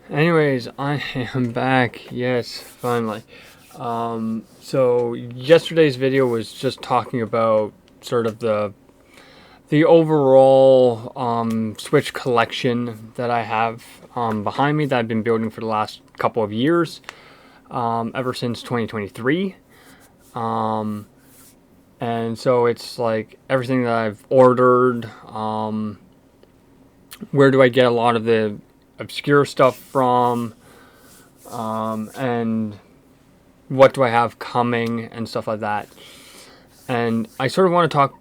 Anyways, I am back. Yes, finally. So yesterday's video was just talking about sort of the overall Switch collection that I have behind me that I've been building for the last couple of years, ever since 2023. And so it's like everything that I've ordered. Where do I get a lot of the obscure stuff from? And what do I have coming and stuff like that. And I sort of want to talk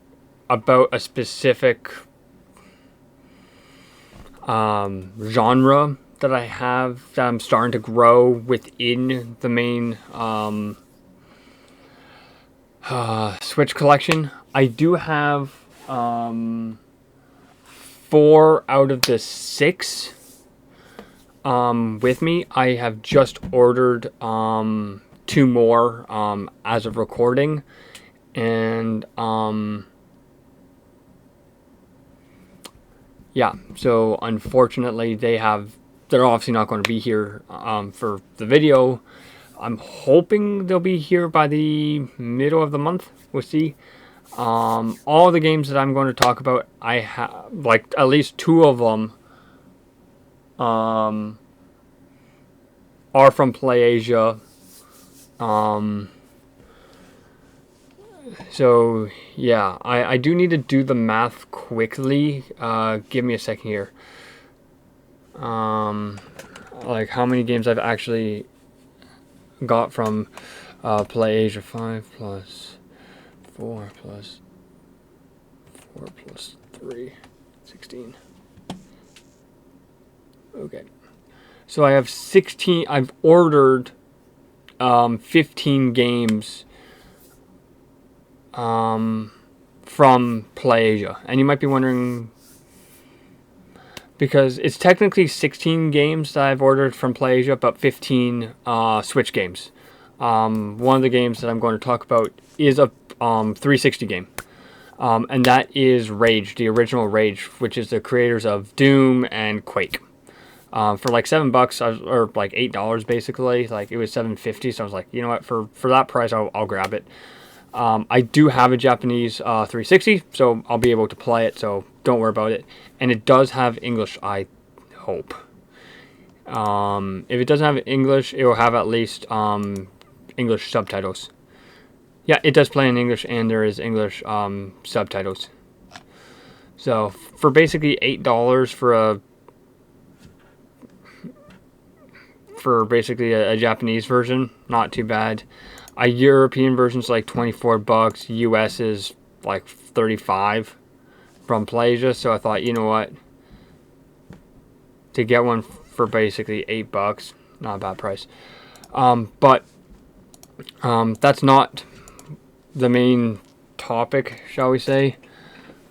about a specific genre that I have that I'm starting to grow within the main Switch collection. I do have 4 out of the 6 with me. I have just ordered 2 more as of recording, and yeah, so unfortunately they're obviously not going to be here for the video. I'm hoping they'll be here by the middle of the month. We'll see. All the games that I'm going to talk about, I have like at least 2 of them are from PlayAsia. So yeah, I do need to do the math quickly. Give me a second here. Like how many games I've actually got from PlayAsia. 5 plus 4 plus 4 plus 3, 16. Okay. So I have 16. I've ordered 15 games from PlayAsia. And you might be wondering, because it's technically 16 games that I've ordered from PlayAsia, but 15 Switch games. One of the games that I'm going to talk about is a 360 game. And that is Rage, the original Rage, which is the creators of Doom and Quake. For like $7, or like $8 basically. Like it was $7.50, so I was like, you know what, for that price, I'll grab it. I do have a Japanese 360, so I'll be able to play it, so don't worry about it. And it does have English, I hope. If it doesn't have English, it will have at least English subtitles. Yeah, it does play in English, and there is English subtitles. So for basically $8 for basically a Japanese version, not too bad. A European version's like $24. US is like 35 from PlayAsia. So I thought, you know what, to get one for basically $8, not a bad price. But that's not the main topic, shall we say.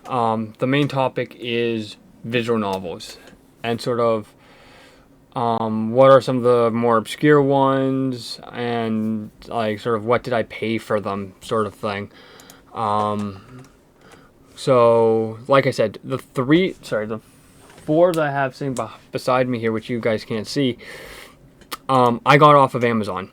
The main topic is visual novels and sort of what are some of the more obscure ones, and like sort of what did I pay for them, sort of thing. So like I said, the 4 that I have sitting beside me here, which you guys can't see, I got off of Amazon.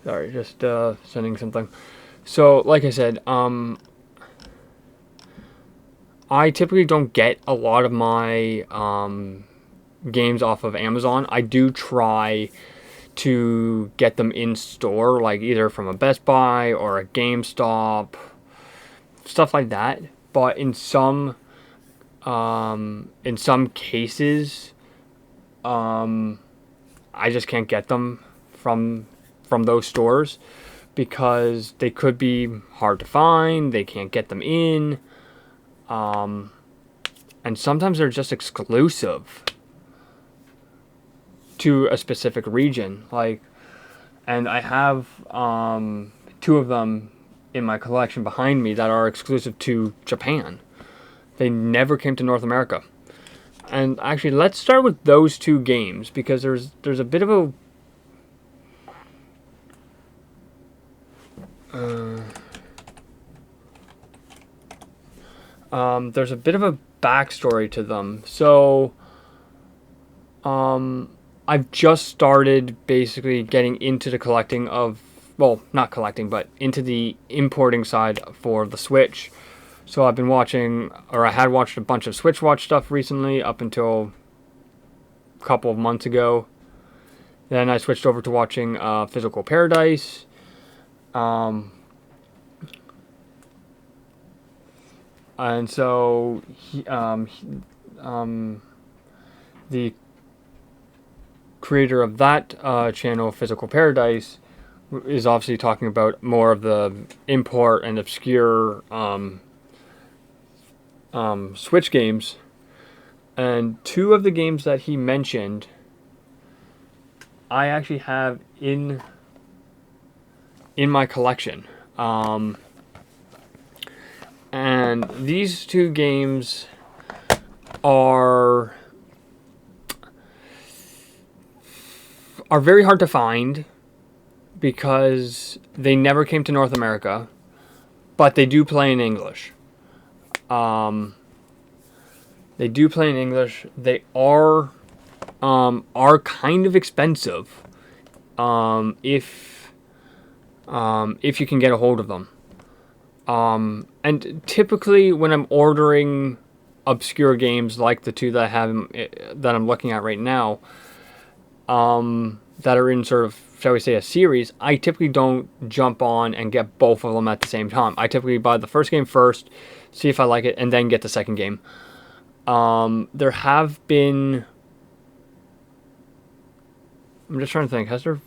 Sorry, just sending something. So, like I said, I typically don't get a lot of my games off of Amazon. I do try to get them in store, like either from a Best Buy or a GameStop, stuff like that. But in some cases, I just can't get them from those stores because they could be hard to find. They can't get them in, and sometimes they're just exclusive to a specific region. Like, and I have 2 of them in my collection behind me that are exclusive to Japan. They never came to North America. And actually, let's start with those two games because there's a bit of a there's a bit of a backstory to them. So, I've just started basically getting into the collecting of, well, not collecting, but into the importing side for the Switch. So I've been watching, or I had watched a bunch of Switch Watch stuff recently up until a couple of months ago. Then I switched over to watching Physical Paradise. And so the creator of that channel, Physical Paradise, is obviously talking about more of the import and obscure Switch games. And two of the games that he mentioned, I actually have in my collection. And these two games are very hard to find because they never came to North America, but they do play in English. They do play in English. They are kind of expensive if you can get a hold of them. And typically when I'm ordering obscure games like the two that I have that I'm looking at right now, that are in sort of, shall we say, a series, I typically don't jump on and get both of them at the same time. I typically buy the first game first, see if I like it, and then get the second game. There have been... I'm just trying to think. Has there...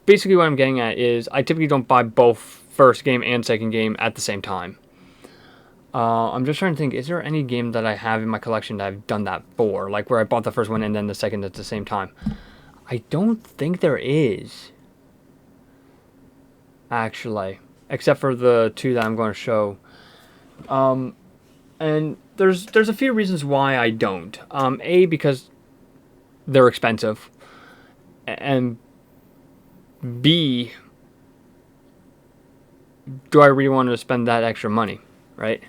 Basically what I'm getting at is I typically don't buy both first game and second game at the same time. I'm just trying to think, is there any game that I have in my collection that I've done that for? Like where I bought the first one and then the second at the same time. I don't think there is. Actually. Except for the two that I'm going to show. And there's a few reasons why I don't. A, because they're expensive. And B, do I really want to spend that extra money, right?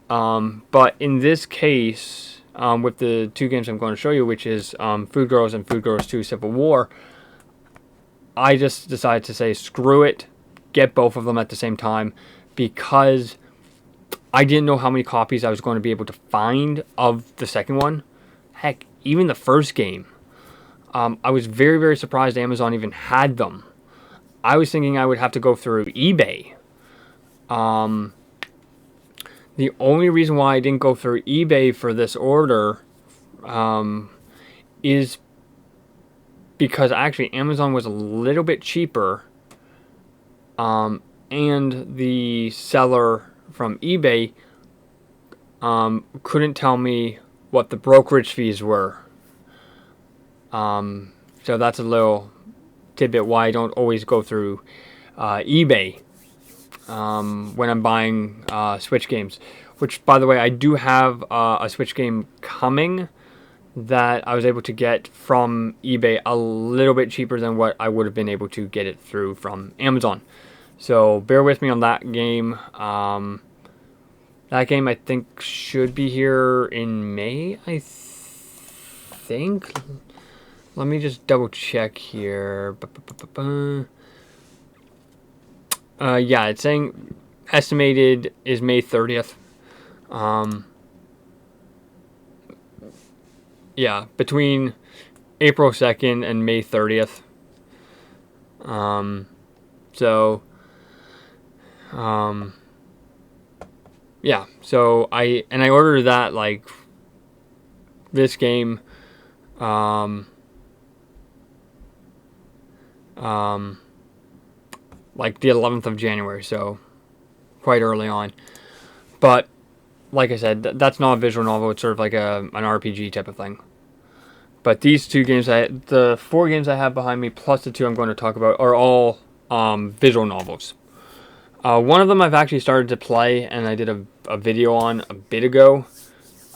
But in this case, with the two games I'm going to show you, which is Food Girls and Food Girls 2 Civil War, I just decided to say, screw it, get both of them at the same time, because I didn't know how many copies I was going to be able to find of the second one. Heck, even the first game. I was very, very surprised Amazon even had them. I was thinking I would have to go through eBay. The only reason why I didn't go through eBay for this order is because actually Amazon was a little bit cheaper, and the seller from eBay couldn't tell me what the brokerage fees were. So that's a little tidbit why I don't always go through eBay when I'm buying Switch games. Which, by the way, I do have a Switch game coming that I was able to get from eBay a little bit cheaper than what I would have been able to get it through from Amazon. So bear with me on that game. That game I think should be here in May, I think. Let me just double check here. Yeah, it's saying estimated is May 30th. Yeah, between April 2nd and May 30th. Yeah, so I ordered that, like, this game, like the 11th of January, so quite early on. But like I said, that's not a visual novel. It's sort of like an RPG type of thing. But these two games, the four games I have behind me, plus the two I'm going to talk about, are all visual novels. One of them I've actually started to play, and I did a video on a bit ago.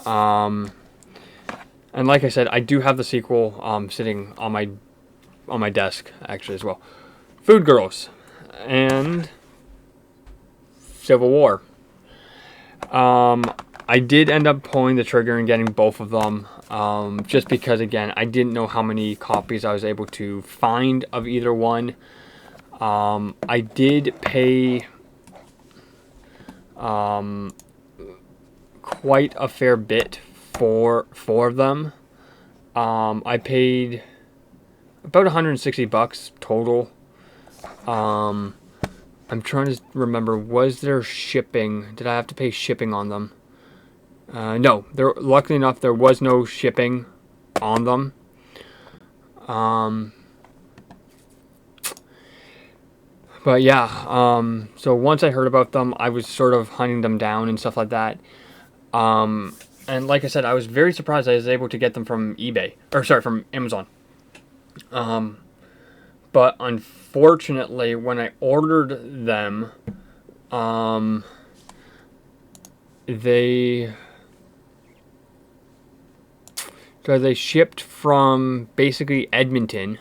And like I said, I do have the sequel sitting on my desk actually as well. Food Girls and Civil War. I did end up pulling the trigger and getting both of them, just because, again, I didn't know how many copies I was able to find of either one. I did pay quite a fair bit for four of them. I paid about $160 total. I'm trying to remember, was there shipping? Did I have to pay shipping on them? No, luckily enough, there was no shipping on them. But yeah, so once I heard about them, I was sort of hunting them down and stuff like that. And like I said, I was very surprised I was able to get them from from Amazon. But unfortunately, when I ordered them, they shipped from basically Edmonton.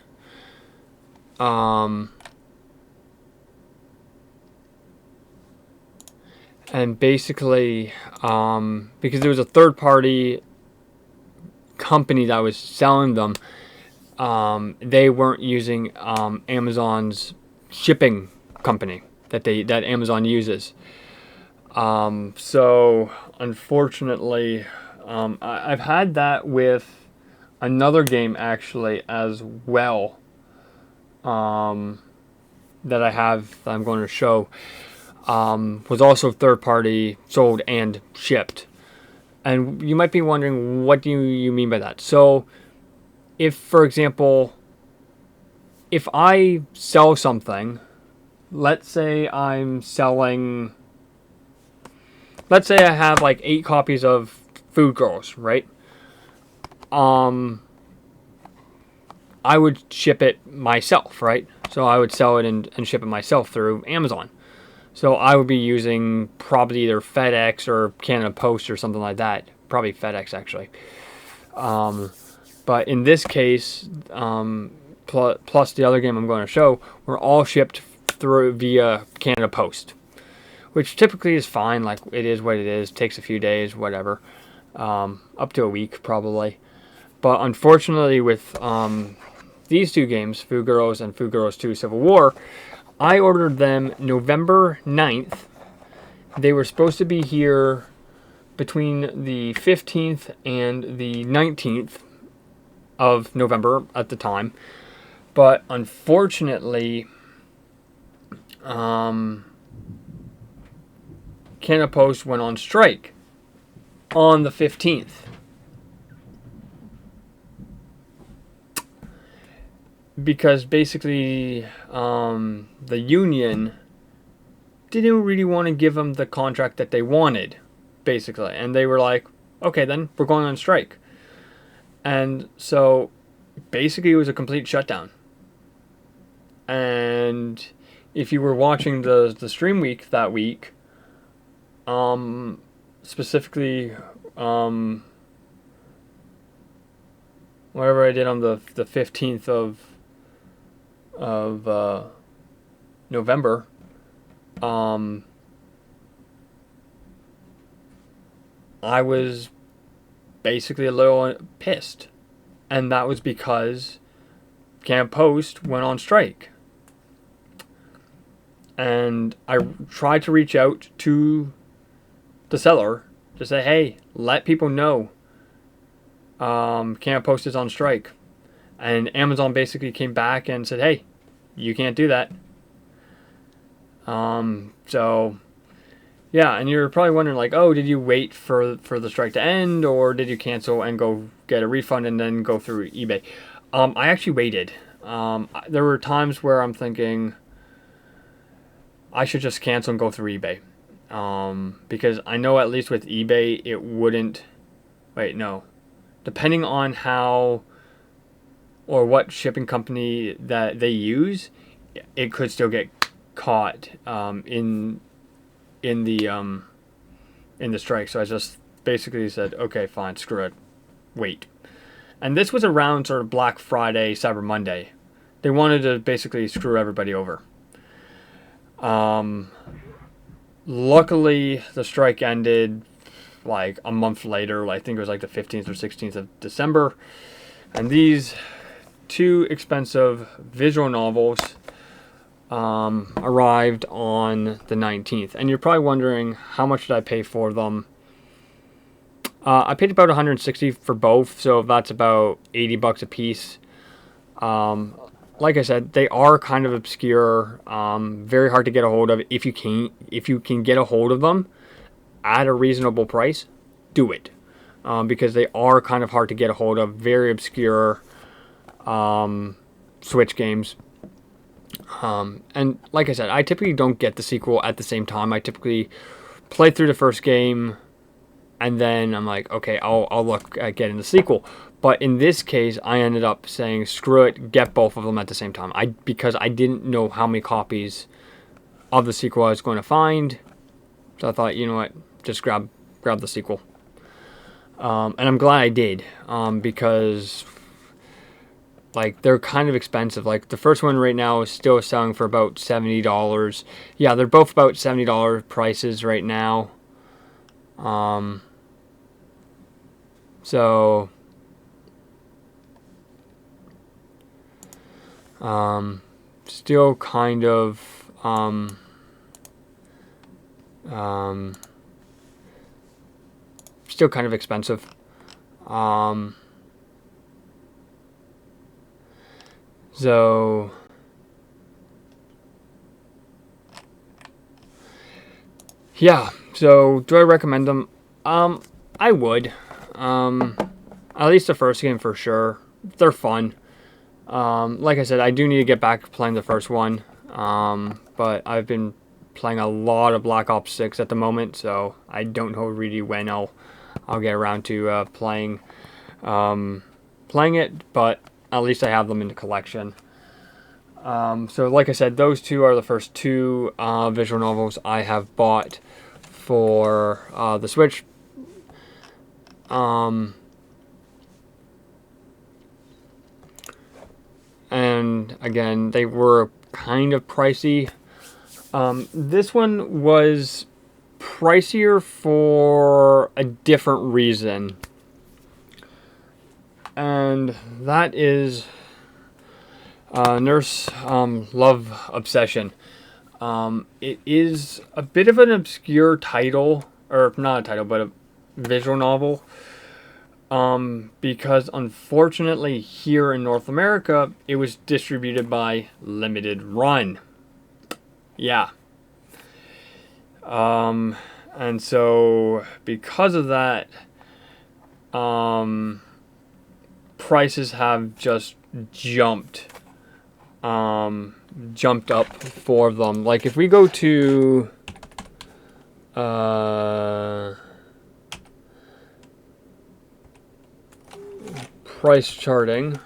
And basically, because there was a third-party company that was selling them, they weren't using Amazon's shipping company that Amazon uses. So unfortunately, I've had that with another game actually as well, that I'm going to show. Was also third party sold and shipped. And you might be wondering, what do you mean by that? So if, for example, if I sell something, let's say I have like 8 copies of Food Girls, right? I would ship it myself, right? So I would sell it and ship it myself through Amazon. So I would be using probably either FedEx or Canada Post or something like that. Probably FedEx, actually. But in this case, plus the other game I'm going to show, were all shipped via Canada Post, which typically is fine. Like, it is what it is. Takes a few days, whatever. Up to a week, probably. But unfortunately, with these two games, Food Girls and Food Girls 2 Civil War, I ordered them November 9th. They were supposed to be here between the 15th and the 19th of November at the time. But unfortunately, Canada Post went on strike on the 15th. Because basically, the union didn't really want to give them the contract that they wanted, basically. And they were like, okay, then we're going on strike. And so basically it was a complete shutdown. And if you were watching the stream week that week, specifically, whatever I did on the 15th of November, I was basically a little pissed, and that was because Canada Post went on strike. And I tried to reach out to the seller to say, hey, let people know Canada Post is on strike. And Amazon basically came back and said, hey, you can't do that. So, yeah, and you're probably wondering, like, oh, did you wait for the strike to end, or did you cancel and go get a refund and then go through eBay? I actually waited. There were times where I'm thinking I should just cancel and go through eBay. Because I know at least with eBay, it wouldn't... Wait, no. Depending on how or what shipping company that they use, it could still get caught in the strike. So I just basically said, okay, fine, screw it, wait. And this was around sort of Black Friday, Cyber Monday. They wanted to basically screw everybody over. Luckily, the strike ended like a month later. I think it was like the 15th or 16th of December. And these two expensive visual novels arrived on the 19th. And you're probably wondering, how much did I pay for them? I paid about $160 for both, so that's about $80 a piece. Like I said, they are kind of obscure, very hard to get a hold of. If you can get a hold of them at a reasonable price, do it, because they are kind of hard to get a hold of. Very obscure Switch games. And like I said, I typically don't get the sequel at the same time. I typically play through the first game, and then I'm like, okay, I'll look at getting the sequel. But in this case, I ended up saying, screw it, get both of them at the same time. Because I didn't know how many copies of the sequel I was going to find. So I thought, you know what, just grab the sequel. And I'm glad I did, because like, they're kind of expensive. Like, the first one right now is still selling for about $70. Yeah, they're both about $70 prices right now. So still kind of still kind of expensive. So yeah, so do I recommend them? I would. At least the first game for sure. They're fun. Like I said, I do need to get back to playing the first one. But I've been playing a lot of Black Ops 6 at the moment, so I don't know really when I'll get around to playing it, but at least I have them in the collection. So like I said, those two are the first two visual novels I have bought for the Switch. And again, they were kind of pricey. This one was pricier for a different reason, and that is Nurse Love Obsession. It is a bit of an obscure title, or not a title, but a visual novel. Because unfortunately here in North America, it was distributed by Limited Run. Yeah. And so because of that, prices have just jumped up for them. Like if we go to price charting,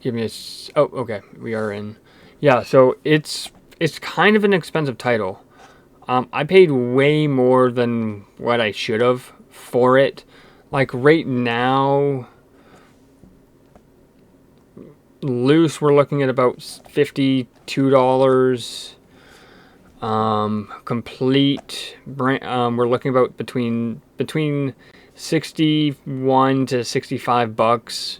give me oh, okay, we are in. Yeah, so it's kind of an expensive title. I paid way more than what I should have for it. Like right now, loose, we're looking at about $52. Complete, we're looking about between $61 to $65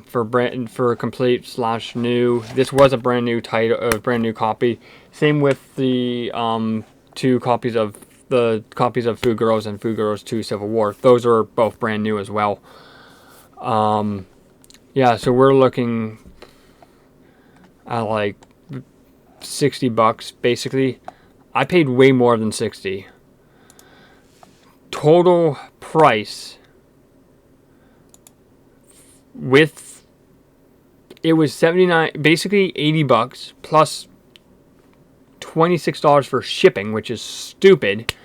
for complete / new. This was a brand new title, a brand new copy. Same with the two copies of Food Girls and Food Girls 2 Civil War. Those are both brand new as well. Yeah, so we're looking at like $60 basically. I paid way more than 60. Total price with it was 79, basically $80 plus $26 for shipping, which is stupid.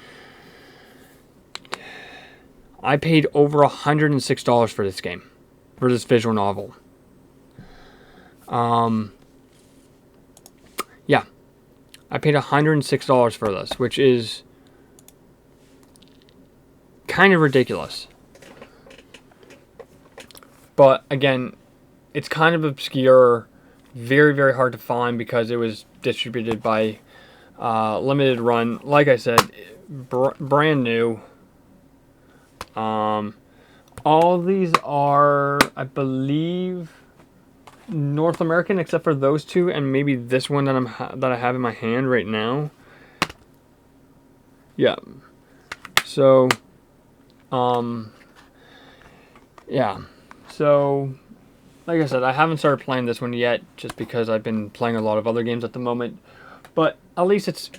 I paid over $106 for this game, for this visual novel. Yeah, I paid $106 for this, which is kind of ridiculous. But again, it's kind of obscure, very, very hard to find because it was distributed by limited run. Like I said, brand new. All these are, I believe, North American, except for those two, and maybe this one that I have in my hand right now. Yeah. So, yeah. So, like I said, I haven't started playing this one yet, just because I've been playing a lot of other games at the moment. But at least it's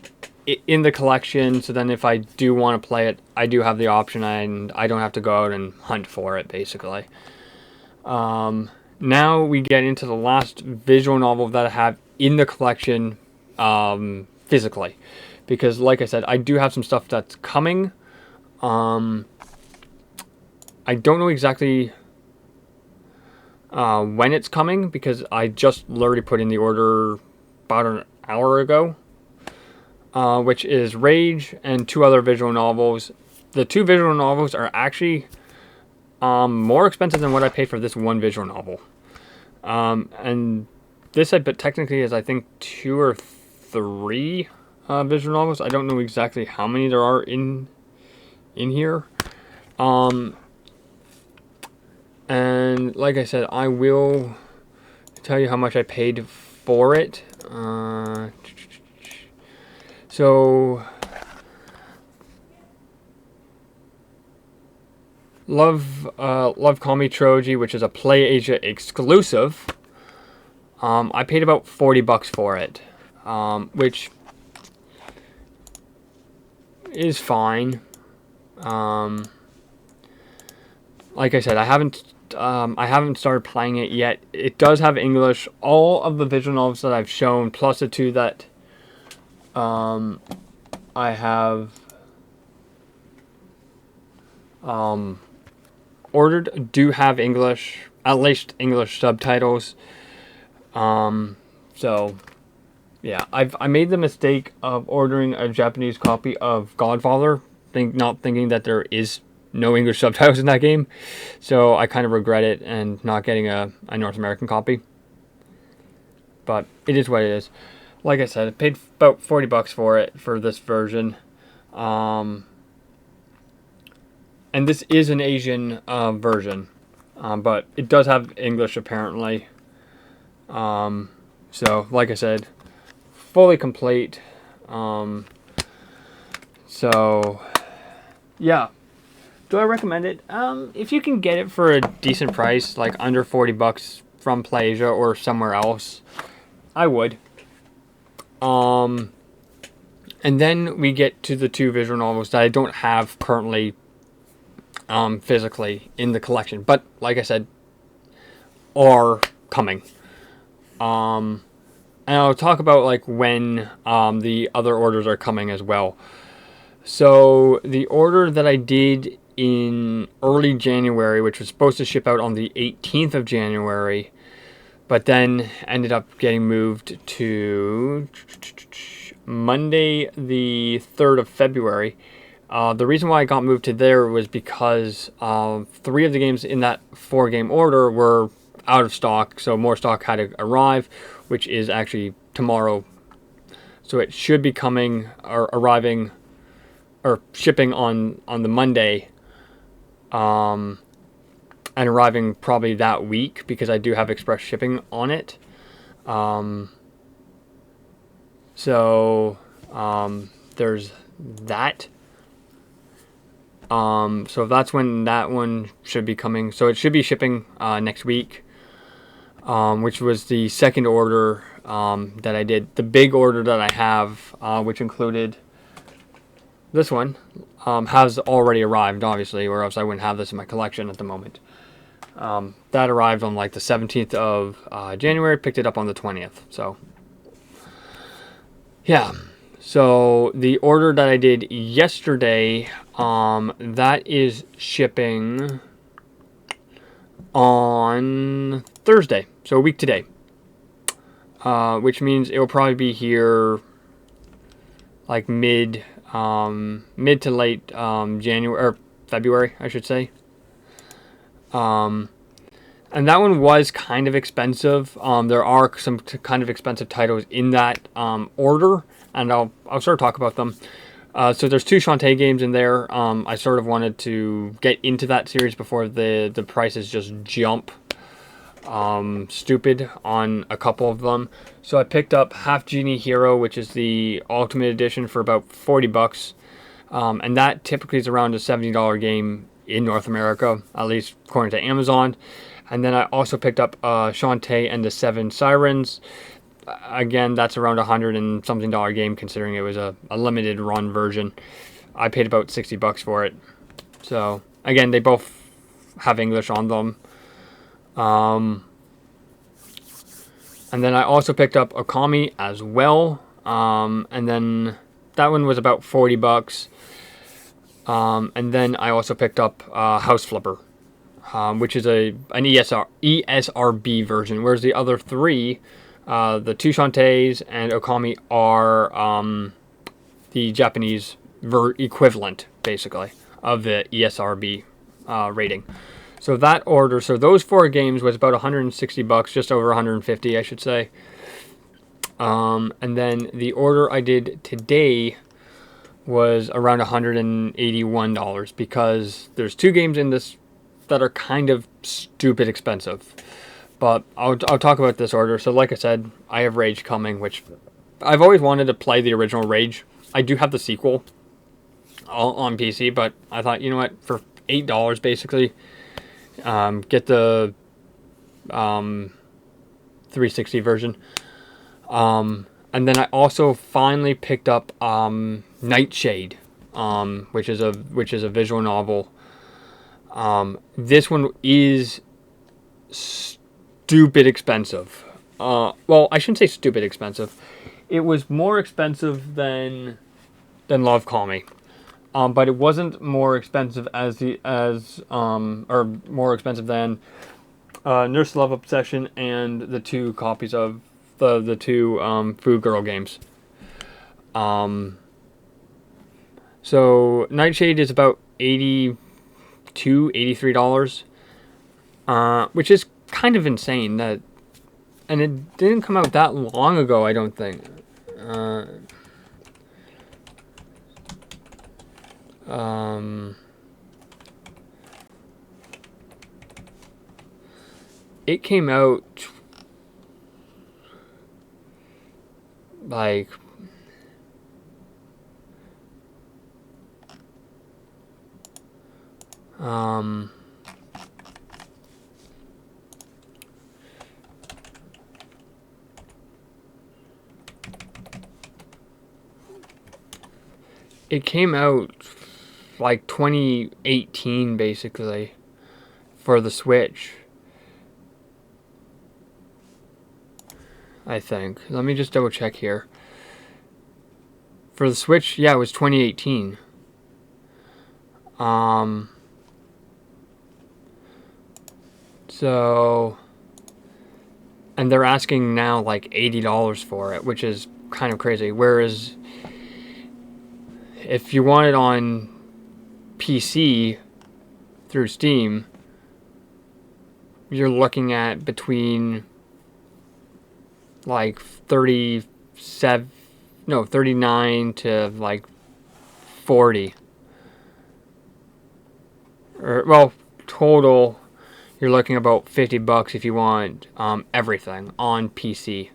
in the collection, so then if I do want to play it, I do have the option, and I don't have to go out and hunt for it, basically. Now we get into the last visual novel that I have in the collection physically. Because, like I said, I do have some stuff that's coming. I don't know exactly when it's coming, because I just literally put in the order about an hour ago. Which is Rage and 2 other visual novels. The 2 visual novels are actually more expensive than what I paid for this one visual novel. And this, but technically, is I think 2 or 3 visual novels. I don't know exactly how many there are in here. And like I said, I will tell you how much I paid for it. So, Love Call Me Troji, which is a PlayAsia exclusive. I paid about $40 for it, which is fine. Like I said, I haven't started playing it yet. It does have English. All of the visual novels that I've shown, plus the 2 that I have ordered, do have English, at least English subtitles. So yeah, I made the mistake of ordering a Japanese copy of Godfather, not thinking that there is no English subtitles in that game. So I kind of regret it and not getting a North American copy. But it is what it is. Like I said, I paid about $40 for it, for this version. And this is an Asian version. But it does have English, apparently. So, like I said, fully complete. So, yeah. Do I recommend it? If you can get it for a decent price, like under $40 from PlayAsia or somewhere else, I would. And then we get to the 2 visual novels that I don't have currently physically in the collection, but like I said, are coming. And I'll talk about like when the other orders are coming as well. So the order that I did in early January, which was supposed to ship out on the 18th of January, but then ended up getting moved to Monday, the 3rd of February. The reason why I got moved to there was because 3 of the games in that 4-game order were out of stock, so more stock had to arrive, which is actually tomorrow. So it should be coming or arriving or shipping on the Monday, and arriving probably that week, because I do have express shipping on it. So there's that. So that's when that one should be coming. So it should be shipping next week. which was the second order that I did. The big order that I have, which included this one, has already arrived, obviously, or else I wouldn't have this in my collection at the moment. That arrived on like the 17th of January, picked it up on the 20th. So, yeah. So the order that I did yesterday, that is shipping on Thursday, so a week today. Which means it will probably be here like mid to late January or February, I should say. And that one was kind of expensive. There are some kind of expensive titles in that order, and I'll sort of talk about them. So there's 2 Shantae games in there. I sort of wanted to get into that series before the prices just jump stupid on a couple of them. So I picked up Half Genie Hero, which is the Ultimate Edition, for about $40. And that typically is around a $70 game in North America, at least according to Amazon. And then I also picked up Shantae and the 7 Sirens. Again, that's around $100 and something game, considering it was a limited run version. I paid about $60 for it. So again, they both have English on them. And then I also picked up Okami as well. And then that one was about $40. And then I also picked up House Flipper, which is an ESRB version, whereas the other 3, the 2 Shantaes and Okami, are the Japanese equivalent, basically, of the ESRB rating. So that order, so those 4 games was about $160, just over 150, I should say. And then the order I did today was around $181, because there's 2 games in this that are kind of stupid expensive. But I'll talk about this order. So like I said, I have Rage coming, which I've always wanted to play the original Rage. I do have the sequel on PC, but I thought, you know what, for $8 basically, get the 360 version. And then I also finally picked up Nightshade, which is a visual novel. This one is stupid expensive. Well, I shouldn't say stupid expensive. It was more expensive than Love Call Me. But it wasn't more expensive or more expensive than Nurse Love Obsession and the 2 copies of the 2 Food Girl games. So Nightshade is about $83, which is kind of insane. And it didn't come out that long ago, I don't think. It came out like it came out like 2018 basically for the Switch, I think. Let me just double check here. For the Switch, yeah, it was 2018. So, and they're asking now like $80 for it, which is kind of crazy. Whereas if you want it on PC through Steam, you're looking at between like 39 to like 40. Or, well, total, you're looking about $50 if you want everything on PC.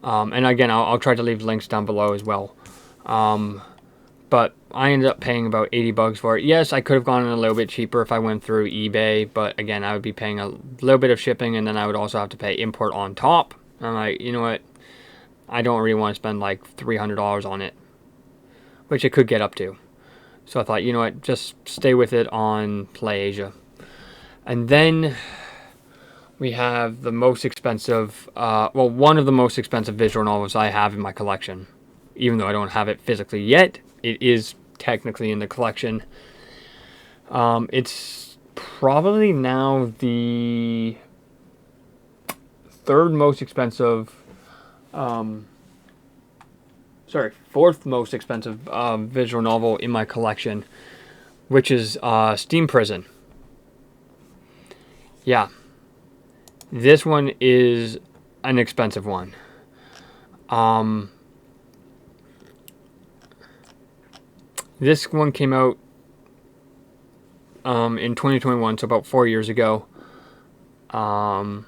And again, I'll try to leave links down below as well. but I ended up paying about 80 bucks for it. Yes, I could have gone a little bit cheaper if I went through eBay, but again, I would be paying a little bit of shipping, and then I would also have to pay import on top. I'm like, you know what? I don't really want to spend like $300 on it, which it could get up to. So I thought, you know what? Just stay with it on PlayAsia. And then we have the most expensive, one of the most expensive visual novels I have in my collection. Even though I don't have it physically yet, it is technically in the collection. It's probably now the fourth most expensive visual novel in my collection, which is Steam Prison. Yeah. This one is an expensive one. This one came out in 2021, so about 4 years ago. Kind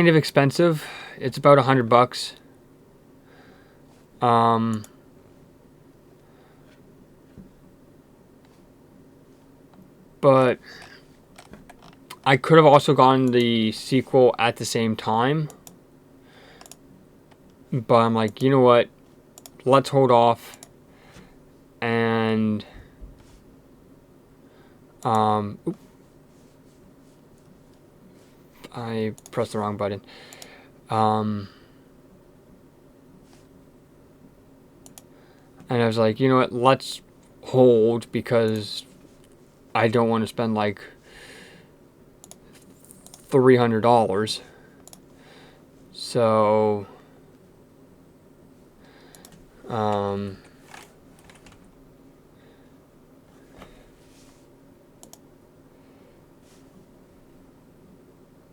of expensive. It's about $100. But I could have also gotten the sequel at the same time. But I'm like, you know what? Let's hold off. And I pressed the wrong button. And I was like, you know what? Let's hold, because I don't want to spend like $300. So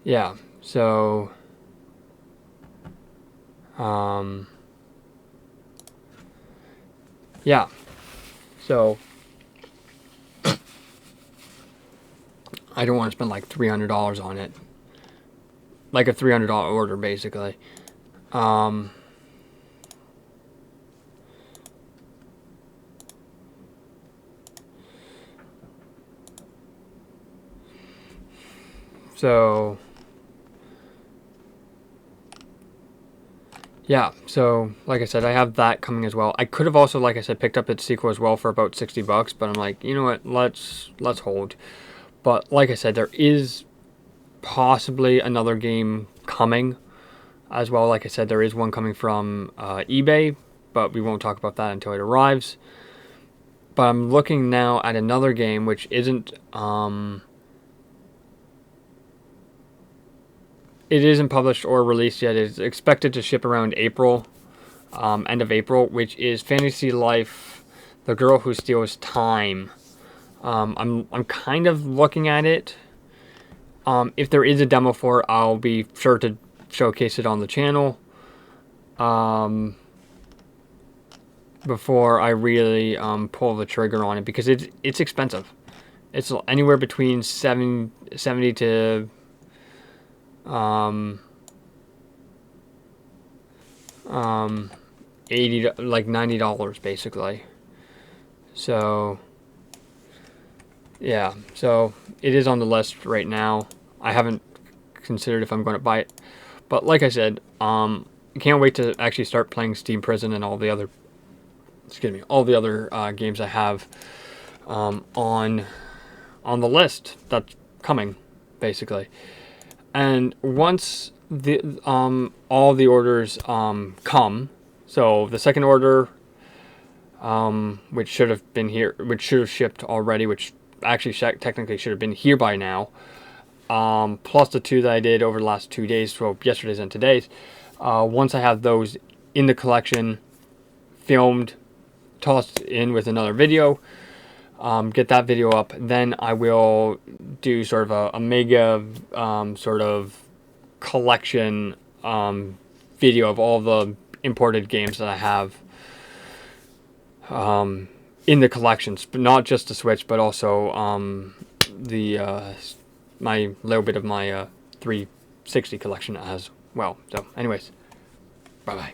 yeah, so yeah, so I don't want to spend like $300 on it, like a $300 order basically. So yeah, so like I said, I have that coming as well. I could have also, like I said, picked up its sequel as well for about 60 bucks, but I'm like, you know what, let's hold. But like I said, there is possibly another game coming as well. Like I said, there is one coming from eBay, but we won't talk about that until it arrives. But I'm looking now at another game which isn't it isn't published or released yet. It's expected to ship around April, end of April, which is Fantasy Life: The Girl Who Steals Time. I'm kind of looking at it. If there is a demo for it, I'll be sure to showcase it on the channel. Before I really pull the trigger on it, because it's expensive. It's anywhere between 70 to $80, like $90 basically. So yeah, so it is on the list right now. I haven't considered if I'm going to buy it, but like I said, can't wait to actually start playing Steam Prison and all the other games I have on the list that's coming basically. And once the all the orders come, so the second order, which should have shipped already, which actually technically should have been here by now, plus the two that I did over the last 2 days, so yesterday's and today's. Once I have those in the collection, filmed, tossed in with another video, get that video up, then I will do sort of a mega sort of collection video of all the imported games that I have in the collections, but not just the Switch, but also my little bit of my 360 collection as well. So anyways, bye bye.